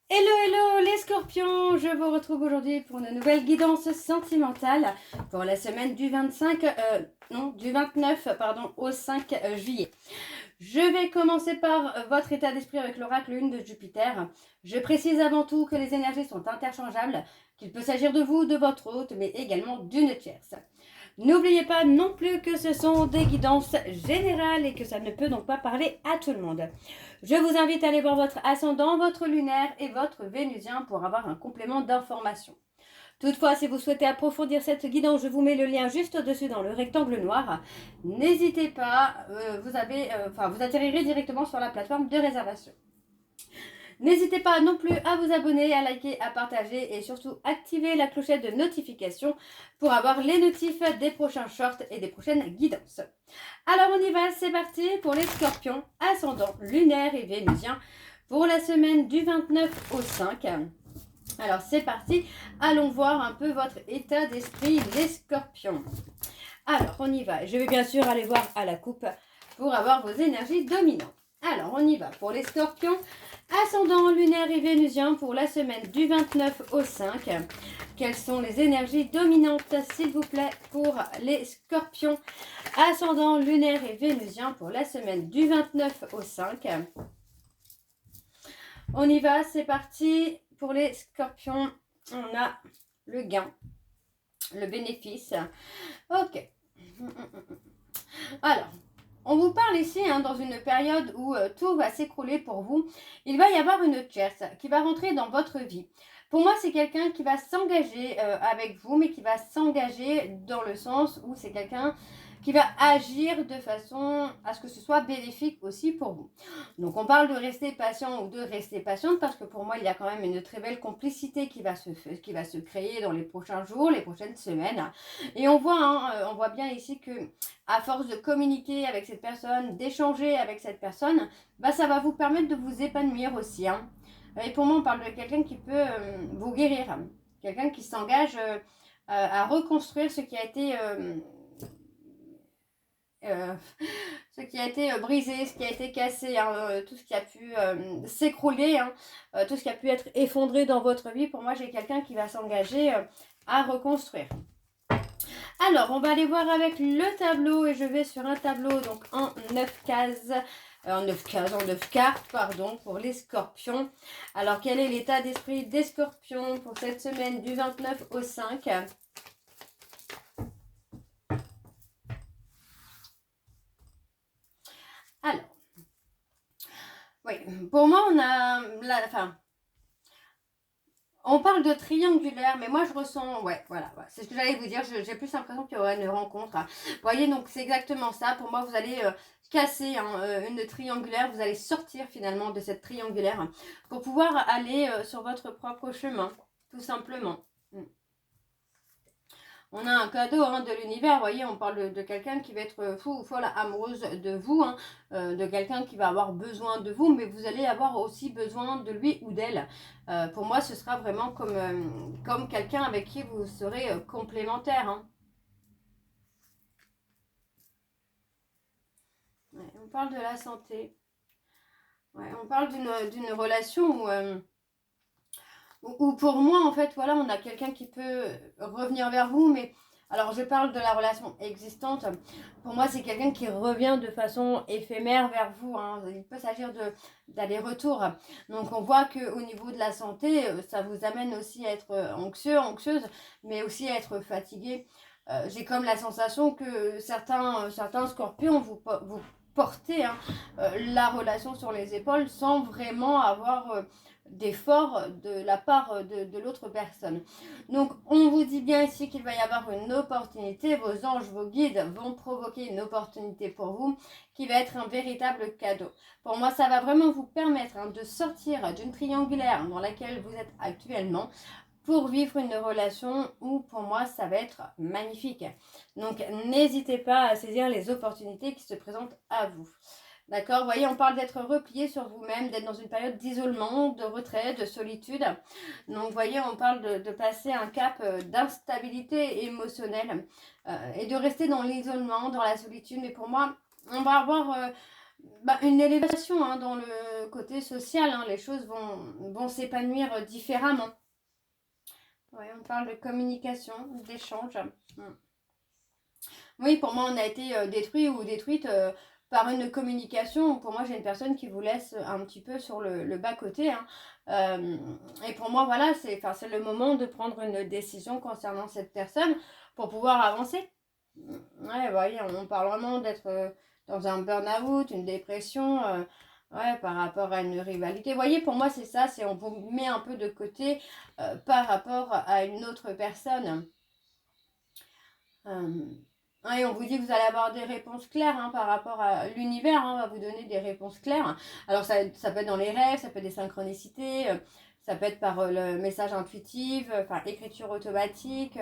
Hello, hello les scorpions, je vous retrouve aujourd'hui pour une nouvelle guidance sentimentale pour la semaine du 29 au 5 juillet. Je vais commencer par votre état d'esprit avec l'oracle lune de Jupiter. Je précise avant tout que les énergies sont interchangeables, qu'il peut s'agir de vous, de votre hôte, mais également d'une tierce. N'oubliez pas non plus que ce sont des guidances générales et que ça ne peut donc pas parler à tout le monde. Je vous invite à aller voir votre ascendant, votre lunaire et votre vénusien pour avoir un complément d'information. Toutefois, si vous souhaitez approfondir cette guidance, je vous mets le lien juste au-dessus dans le rectangle noir. N'hésitez pas, vous atterrirez directement sur la plateforme de réservation. N'hésitez pas non plus à vous abonner, à liker, à partager et surtout activer la clochette de notification pour avoir les notifs des prochains shorts et des prochaines guidances. Alors on y va, c'est parti pour les scorpions, ascendant lunaire et vénusien pour la semaine du 29 au 5. Alors c'est parti, allons voir un peu votre état d'esprit les scorpions. Alors on y va, je vais bien sûr aller voir à la coupe pour avoir vos énergies dominantes. Alors on y va pour les scorpions, ascendant lunaire et vénusien pour la semaine du 29 au 5. Quelles sont les énergies dominantes s'il vous plaît pour les scorpions, ascendant lunaire et vénusien pour la semaine du 29 au 5. On y va, c'est parti pour les scorpions. On a le gain, le bénéfice. Ok. Alors, on vous parle ici dans une période où tout va s'écrouler pour vous. Il va y avoir une tierce qui va rentrer dans votre vie. Pour moi, c'est quelqu'un qui va s'engager avec vous, mais qui va s'engager dans le sens où c'est quelqu'un qui va agir de façon à ce que ce soit bénéfique aussi pour vous. Donc on parle de rester patient ou de rester patiente parce que pour moi il y a quand même une très belle complicité qui va se créer dans les prochains jours, les prochaines semaines. Et on voit bien ici que à force de communiquer avec cette personne, d'échanger avec cette personne, ça va vous permettre de vous épanouir aussi. Et pour moi on parle de quelqu'un qui peut vous guérir, quelqu'un qui s'engage à reconstruire ce qui a été euh, brisé, ce qui a été cassé, tout ce qui a pu s'écrouler, tout ce qui a pu être effondré dans votre vie. Pour moi, j'ai quelqu'un qui va s'engager à reconstruire. Alors, on va aller voir avec le tableau et je vais sur un tableau donc en 9 cases. En 9 cartes, pardon, pour les scorpions. Alors, quel est l'état d'esprit des scorpions pour cette semaine du 29 au 5 ? Alors, oui, pour moi, on a on parle de triangulaire, mais moi je ressens, ouais, voilà, c'est ce que j'allais vous dire, j'ai plus l'impression qu'il y aura une rencontre. Vous voyez, donc c'est exactement ça. Pour moi, vous allez casser une triangulaire, vous allez sortir finalement de cette triangulaire pour pouvoir aller sur votre propre chemin, tout simplement. On a un cadeau de l'univers, vous voyez, on parle de quelqu'un qui va être fou ou folle amoureuse de vous, de quelqu'un qui va avoir besoin de vous, mais vous allez avoir aussi besoin de lui ou d'elle. Pour moi, ce sera vraiment comme quelqu'un avec qui vous serez complémentaire. Ouais, on parle de la santé. Ouais, on parle d'une relation où pour moi, en fait, voilà, on a quelqu'un qui peut revenir vers vous, mais alors je parle de la relation existante. Pour moi, c'est quelqu'un qui revient de façon éphémère vers vous. Il peut s'agir d'aller-retour. Donc on voit qu'au niveau de la santé, ça vous amène aussi à être anxieux, anxieuse, mais aussi à être fatigué. J'ai comme la sensation que certains scorpions vous portez la relation sur les épaules sans vraiment avoir d'effort de la part de l'autre personne. Donc on vous dit bien ici qu'il va y avoir une opportunité, vos anges, vos guides vont provoquer une opportunité pour vous qui va être un véritable cadeau. Pour moi, ça va vraiment vous permettre de sortir d'une triangulaire dans laquelle vous êtes actuellement pour vivre une relation où pour moi ça va être magnifique. Donc n'hésitez pas à saisir les opportunités qui se présentent à vous. D'accord, vous voyez, on parle d'être replié sur vous-même, d'être dans une période d'isolement, de retrait, de solitude. Donc, vous voyez, on parle de passer un cap d'instabilité émotionnelle et de rester dans l'isolement, dans la solitude. Mais pour moi, on va avoir une élévation hein, dans le côté social. Hein, les choses vont s'épanouir différemment. Ouais, on parle de communication, d'échange. Oui, pour moi, on a été détruit ou détruite par une communication. Pour moi, j'ai une personne qui vous laisse un petit peu sur le bas-côté. Hein. Et pour moi, voilà, c'est le moment de prendre une décision concernant cette personne pour pouvoir avancer. Ouais, voyez, on parle vraiment d'être dans un burn-out, une dépression, ouais, par rapport à une rivalité. Vous voyez, pour moi, c'est ça, c'est on vous met un peu de côté par rapport à une autre personne. Et on vous dit que vous allez avoir des réponses claires hein, par rapport à l'univers, hein, va vous donner des réponses claires. Alors ça peut être dans les rêves, ça peut être des synchronicités, ça peut être par le message intuitif, écriture automatique.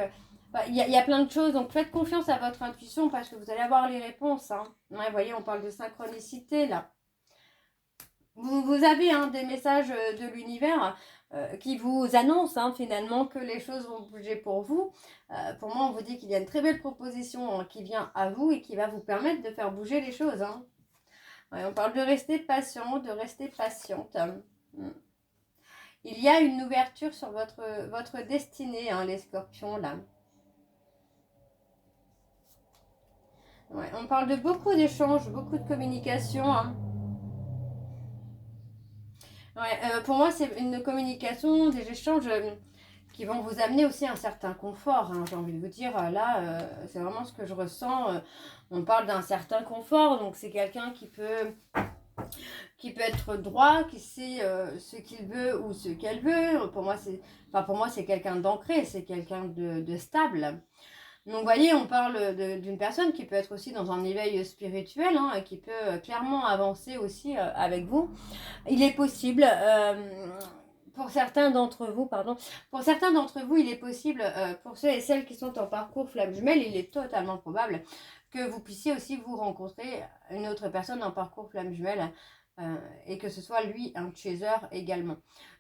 Il y a plein de choses, donc faites confiance à votre intuition parce que vous allez avoir les réponses. Hein. Ouais, vous voyez, on parle de synchronicité là. Vous avez hein, des messages de l'univers qui vous annoncent hein, finalement que les choses vont bouger pour vous. Pour moi, on vous dit qu'il y a une très belle proposition hein, qui vient à vous et qui va vous permettre de faire bouger les choses. Hein. Ouais, on parle de rester patient, de rester patiente. Il y a une ouverture sur votre destinée, hein, les scorpions, là. Ouais, on parle de beaucoup d'échanges, beaucoup de communication. Hein. Ouais, pour moi, c'est une communication, des échanges qui vont vous amener aussi un certain confort. Hein, j'ai envie de vous dire, là, c'est vraiment ce que je ressens. On parle d'un certain confort, donc c'est quelqu'un qui peut être droit, qui sait ce qu'il veut ou ce qu'elle veut. Pour moi, c'est quelqu'un d'ancré, c'est quelqu'un de stable. Donc, vous voyez, on parle d'une personne qui peut être aussi dans un éveil spirituel, hein, et qui peut clairement avancer aussi avec vous. Il est possible, pour certains d'entre vous, il est possible, pour ceux et celles qui sont en parcours flamme jumelle, il est totalement probable que vous puissiez aussi vous rencontrer une autre personne en parcours flamme jumelle. Et que ce soit lui un chaser également.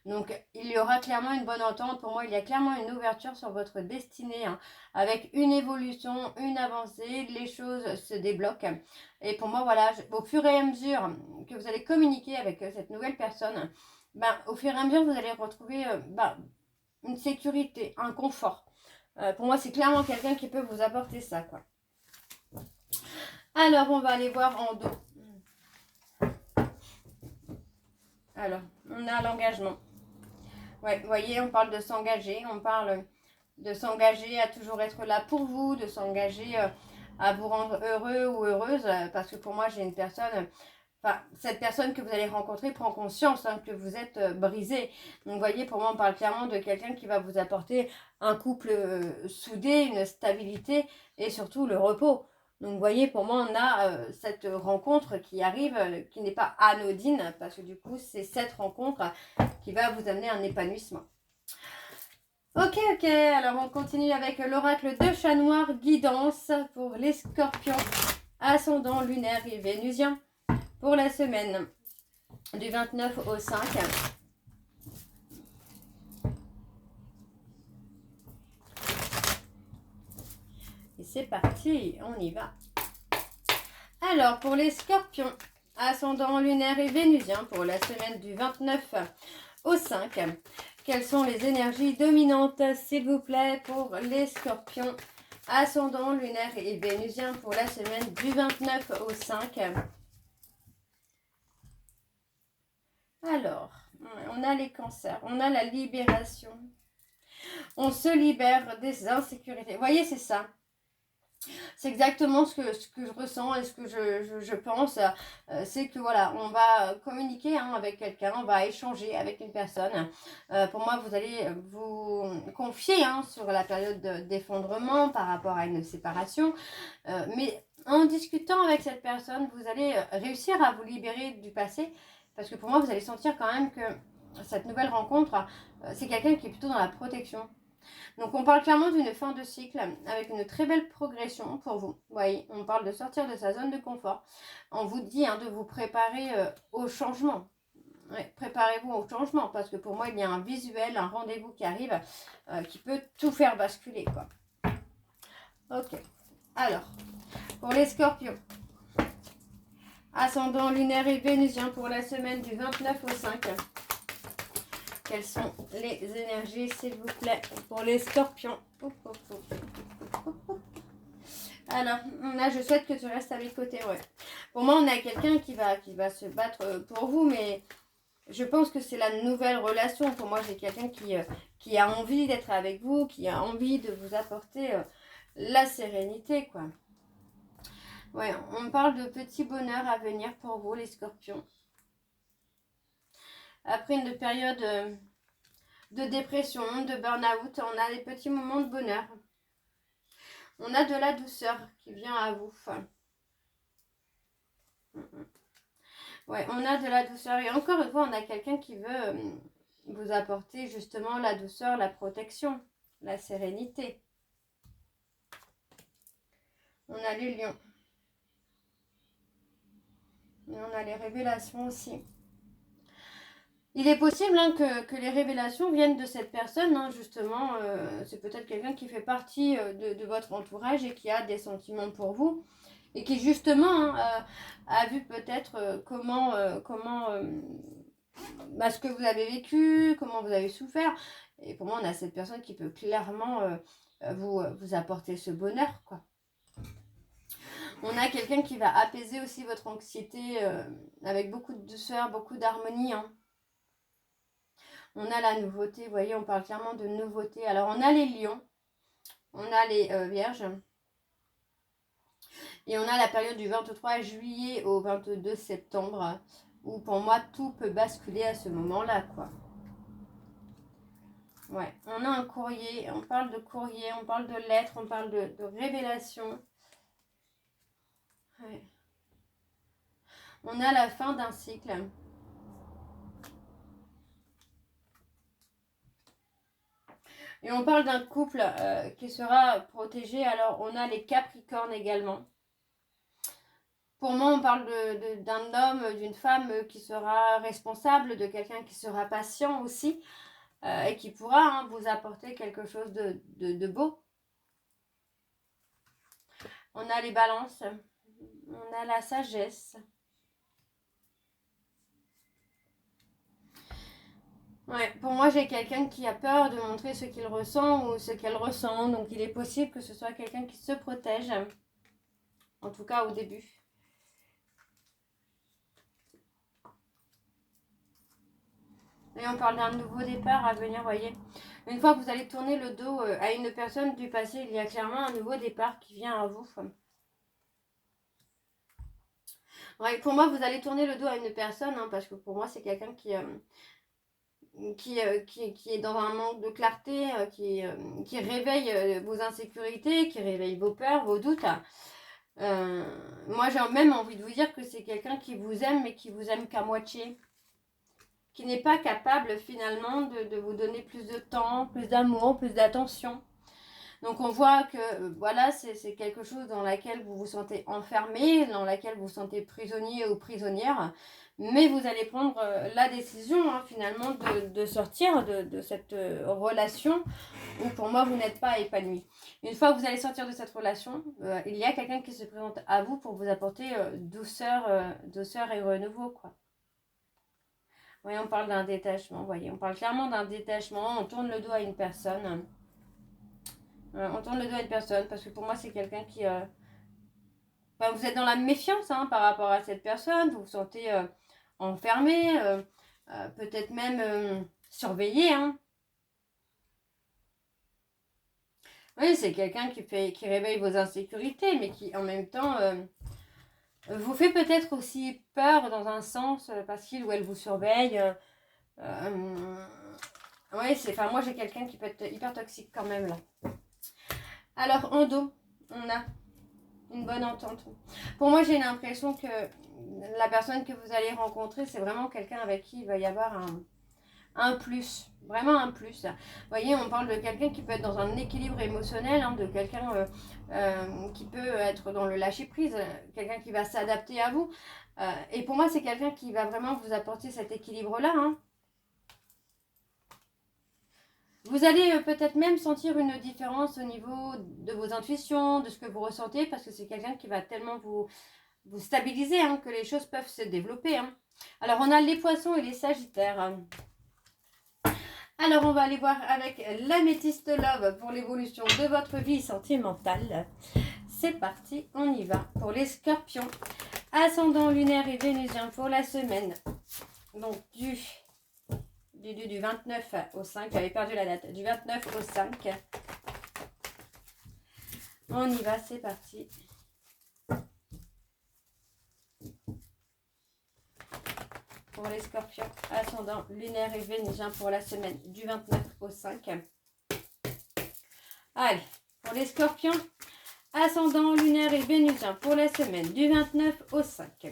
Donc il y aura clairement une bonne entente. Pour moi, il y a clairement une ouverture sur votre destinée, hein, avec une évolution, une avancée, les choses se débloquent. Et pour moi, voilà, au fur et à mesure que vous allez communiquer avec cette nouvelle personne, au fur et à mesure, vous allez retrouver une sécurité, un confort. Pour moi, c'est clairement quelqu'un qui peut vous apporter ça, quoi. Alors, on va aller voir en dos. Alors, on a l'engagement. Ouais, vous voyez, on parle de s'engager, on parle de s'engager à toujours être là pour vous, de s'engager à vous rendre heureux ou heureuse, parce que pour moi, j'ai une personne, cette personne que vous allez rencontrer prend conscience hein, que vous êtes brisé. Donc, vous voyez, pour moi, on parle clairement de quelqu'un qui va vous apporter un couple soudé, une stabilité et surtout le repos. Donc, vous voyez, pour moi, on a cette rencontre qui arrive, qui n'est pas anodine, parce que du coup, c'est cette rencontre qui va vous amener un épanouissement. Ok, alors on continue avec l'oracle de chat noir, guidance pour les scorpions, ascendant lunaire et vénusien, pour la semaine du 29 au 5. Et c'est parti, on y va. Alors, pour les scorpions, ascendant lunaire et vénusien, pour la semaine du 29 au 5, quelles sont les énergies dominantes, s'il vous plaît, pour les scorpions, ascendant lunaire et vénusien, pour la semaine du 29 au 5. Alors, on a les cancers, on a la libération. On se libère des insécurités. Vous voyez, c'est ça. C'est exactement ce que je ressens et ce que je pense. C'est que voilà, on va communiquer hein, avec quelqu'un, on va échanger avec une personne. Pour moi, vous allez vous confier hein, sur la période d'effondrement par rapport à une séparation. Mais en discutant avec cette personne, vous allez réussir à vous libérer du passé. Parce que pour moi, vous allez sentir quand même que cette nouvelle rencontre, c'est quelqu'un qui est plutôt dans la protection. Donc on parle clairement d'une fin de cycle avec une très belle progression pour vous. Vous voyez, on parle de sortir de sa zone de confort. On vous dit hein, de vous préparer au changement. Ouais, préparez-vous au changement parce que pour moi il y a un visuel, un rendez-vous qui arrive qui peut tout faire basculer quoi. Ok, alors pour les scorpions, Ascendant lunaire et vénusien pour la semaine du 29 au 5. Quelles sont les énergies, s'il vous plaît, pour les scorpions? Alors, là, je souhaite que tu restes à mes côtés, ouais. Pour moi, on a quelqu'un qui va se battre pour vous, mais je pense que c'est la nouvelle relation. Pour moi, j'ai quelqu'un qui a envie d'être avec vous, qui a envie de vous apporter la sérénité, quoi. Ouais, on parle de petits bonheurs à venir pour vous, les scorpions. Après une période de dépression, de burn-out, on a des petits moments de bonheur. On a de la douceur qui vient à vous. Ouais, on a de la douceur. Et encore une fois, on a quelqu'un qui veut vous apporter justement la douceur, la protection, la sérénité. On a les lions. Et on a les révélations aussi. Il est possible que les révélations viennent de cette personne, justement. C'est peut-être quelqu'un qui fait partie de votre entourage et qui a des sentiments pour vous. Et qui justement a vu peut-être comment ce que vous avez vécu, comment vous avez souffert. Et pour moi, on a cette personne qui peut clairement vous apporter ce bonheur, quoi. On a quelqu'un qui va apaiser aussi votre anxiété avec beaucoup de douceur, beaucoup d'harmonie. On a la nouveauté, vous voyez, on parle clairement de nouveauté. Alors, on a les lions, on a les vierges. Et on a la période du 23 juillet au 22 septembre, où pour moi, tout peut basculer à ce moment-là, quoi. Ouais, on a un courrier, on parle de courrier, on parle de lettres, on parle de révélation. Ouais. On a la fin d'un cycle. Et on parle d'un couple qui sera protégé. Alors, on a les Capricornes également. Pour moi, on parle d'un homme, d'une femme qui sera responsable, de quelqu'un qui sera patient aussi. Et qui pourra vous apporter quelque chose de beau. On a les balances, on a la sagesse. Ouais, pour moi, j'ai quelqu'un qui a peur de montrer ce qu'il ressent ou ce qu'elle ressent. Donc, il est possible que ce soit quelqu'un qui se protège. En tout cas, au début. Et on parle d'un nouveau départ à venir, voyez. Une fois que vous allez tourner le dos à une personne du passé, il y a clairement un nouveau départ qui vient à vous. Ouais, pour moi, vous allez tourner le dos à une personne, parce que pour moi, c'est quelqu'un qui est dans un manque de clarté, qui réveille vos insécurités, qui réveille vos peurs, vos doutes. Moi, j'ai même envie de vous dire que c'est quelqu'un qui vous aime, mais qui vous aime qu'à moitié. Qui n'est pas capable finalement de vous donner plus de temps, plus d'amour, plus d'attention. Donc on voit que voilà, c'est quelque chose dans laquelle vous vous sentez enfermé, dans laquelle vous vous sentez prisonnier ou prisonnière. Mais vous allez prendre la décision finalement de sortir de cette relation où pour moi vous n'êtes pas épanoui. Une fois que vous allez sortir de cette relation, il y a quelqu'un qui se présente à vous pour vous apporter douceur et renouveau, quoi. Oui, on parle d'un détachement, vous voyez, on parle clairement d'un détachement, on tourne le dos à une personne. On tourne le dos à une personne parce que pour moi c'est quelqu'un qui... vous êtes dans la méfiance par rapport à cette personne, vous vous sentez enfermé, peut-être même surveillé. Oui, c'est quelqu'un qui réveille vos insécurités, mais qui en même temps vous fait peut-être aussi peur dans un sens parce qu'il ou elle vous surveille. Oui, moi j'ai quelqu'un qui peut être hyper toxique quand même là. Alors en dos, on a une bonne entente. Pour moi, j'ai l'impression que la personne que vous allez rencontrer, c'est vraiment quelqu'un avec qui il va y avoir un plus. Vraiment un plus. Vous voyez, on parle de quelqu'un qui peut être dans un équilibre émotionnel, de quelqu'un qui peut être dans le lâcher-prise, quelqu'un qui va s'adapter à vous. Et pour moi, c'est quelqu'un qui va vraiment vous apporter cet équilibre-là. Vous allez peut-être même sentir une différence au niveau de vos intuitions, de ce que vous ressentez, parce que c'est quelqu'un qui va tellement vous vous stabiliser, hein, que les choses peuvent se développer. Hein. Alors, on a les poissons et les sagittaires. Alors, on va aller voir avec l'améthyste love pour l'évolution de votre vie sentimentale. C'est parti, on y va. Pour les scorpions, ascendant lunaire et vénusien pour la semaine. Donc, du 29 au 5, j'avais perdu la date. Du 29 au 5. On y va, c'est parti. Pour les scorpions, ascendant lunaire et vénusien pour la semaine du 29 au 5. Allez, pour les scorpions, ascendant lunaire et vénusien pour la semaine du 29 au 5.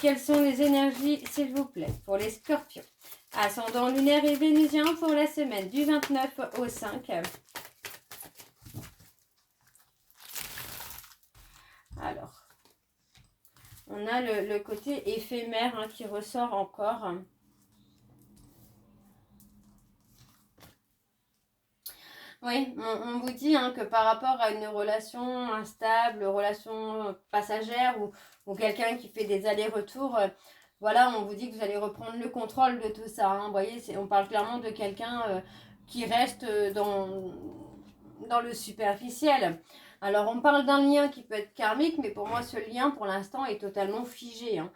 Quelles sont les énergies, s'il vous plaît, pour les scorpions? Ascendant lunaire et vénusien pour la semaine du 29 au 5. Alors, on a le côté éphémère hein, qui ressort encore. Oui, on vous dit hein, que par rapport à une relation instable, relation passagère ou quelqu'un qui fait des allers-retours, voilà, on vous dit que vous allez reprendre le contrôle de tout ça. Hein. Vous voyez, on parle clairement de quelqu'un qui reste dans le superficiel. Alors, on parle d'un lien qui peut être karmique, mais pour moi, ce lien, pour l'instant, est totalement figé. Hein.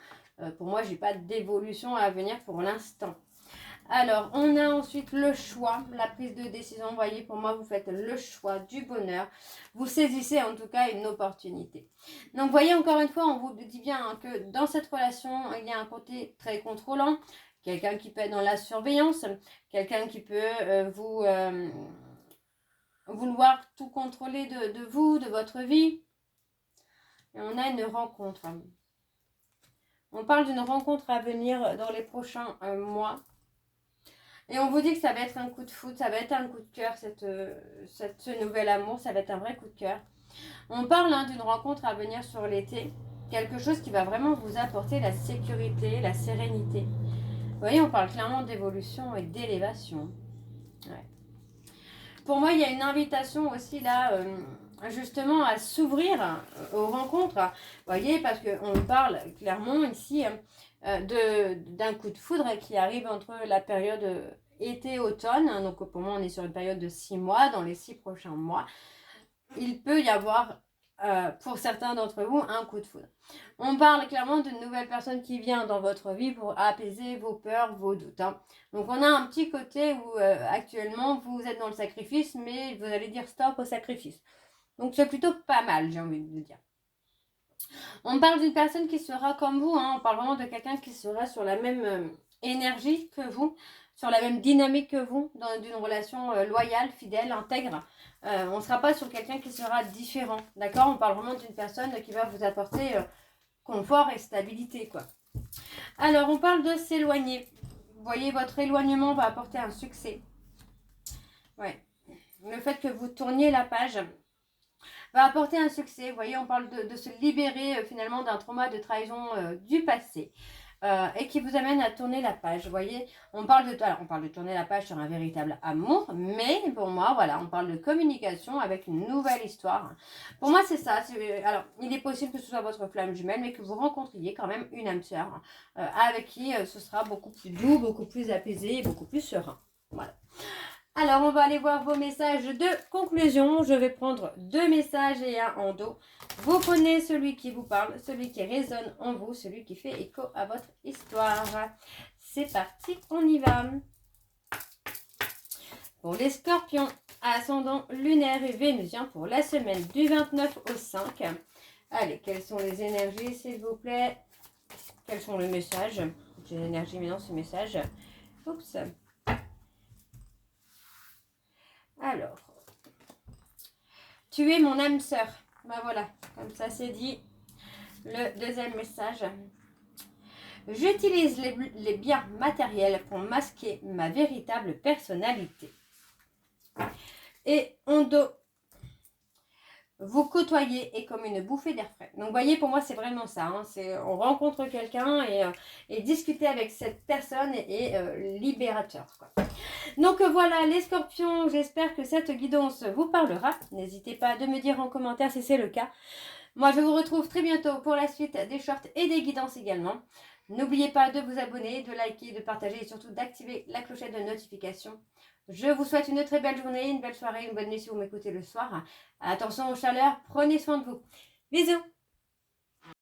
Pour moi, je n'ai pas d'évolution à venir pour l'instant. Alors, on a ensuite le choix, la prise de décision. Vous voyez, pour moi, vous faites le choix du bonheur. Vous saisissez en tout cas une opportunité. Donc, vous voyez, encore une fois, on vous dit bien hein, que dans cette relation, il y a un côté très contrôlant. Quelqu'un qui peut être dans la surveillance. Quelqu'un qui peut vouloir tout contrôler de vous, de votre vie. Et on a une rencontre. On parle d'une rencontre à venir dans les prochains mois. Et on vous dit que ça va être un coup de foudre, ça va être un coup de cœur, ce nouvel amour, ça va être un vrai coup de cœur. On parle hein, d'une rencontre à venir sur l'été, quelque chose qui va vraiment vous apporter la sécurité, la sérénité. Vous voyez, on parle clairement d'évolution et d'élévation. Ouais. Pour moi, il y a une invitation aussi là, justement, à s'ouvrir aux rencontres. Vous voyez, parce qu'on parle clairement ici d'un coup de foudre qui arrive entre la période été-automne. Donc, pour moi, on est sur une période de 6 mois. Dans les 6 prochains mois, il peut y avoir, pour certains d'entre vous, un coup de foudre. On parle clairement d'une nouvelle personne qui vient dans votre vie pour apaiser vos peurs, vos doutes. Hein. Donc, on a un petit côté où actuellement, vous êtes dans le sacrifice, mais vous allez dire stop au sacrifice. Donc, c'est plutôt pas mal, j'ai envie de vous dire. On parle d'une personne qui sera comme vous. Hein. On parle vraiment de quelqu'un qui sera sur la même énergie que vous, sur la même dynamique que vous, dans une relation loyale, fidèle, intègre. On ne sera pas sur quelqu'un qui sera différent. D'accord? On parle vraiment d'une personne qui va vous apporter confort et stabilité, quoi. Alors, on parle de s'éloigner. Vous voyez, votre éloignement va apporter un succès. Ouais. Le fait que vous tourniez la page va apporter un succès. Vous voyez, on parle de se libérer finalement d'un trauma de trahison du passé. Et qui vous amène à tourner la page. Vous voyez, on parle de tourner la page sur un véritable amour, mais pour moi, voilà, on parle de communication avec une nouvelle histoire. Pour moi, c'est ça. Alors, il est possible que ce soit votre flamme jumelle, mais que vous rencontriez quand même une âme sœur avec qui ce sera beaucoup plus doux, beaucoup plus apaisé, beaucoup plus serein. Voilà. Alors, on va aller voir vos messages de conclusion. Je vais prendre 2 messages et un en dos. Vous prenez celui qui vous parle, celui qui résonne en vous, celui qui fait écho à votre histoire. C'est parti, on y va. Pour les scorpions, ascendant lunaire et vénusien pour la semaine du 29 au 5. Allez, quelles sont les énergies, s'il vous plaît? Quels sont les messages? J'ai l'énergie, mais non, c'est message. Oups. Alors, tu es mon âme sœur. Ben voilà, comme ça c'est dit. Le deuxième message. J'utilise les biens matériels pour masquer ma véritable personnalité. Et en dos, vous côtoyer est comme une bouffée d'air frais. Donc, vous voyez, pour moi, c'est vraiment ça. Hein. On rencontre quelqu'un et discuter avec cette personne est libérateur, quoi. Donc, voilà, les scorpions, j'espère que cette guidance vous parlera. N'hésitez pas à me dire en commentaire si c'est le cas. Moi, je vous retrouve très bientôt pour la suite des shorts et des guidances également. N'oubliez pas de vous abonner, de liker, de partager et surtout d'activer la clochette de notification. Je vous souhaite une très belle journée, une belle soirée, une bonne nuit si vous m'écoutez le soir. Attention aux chaleurs, prenez soin de vous. Bisous!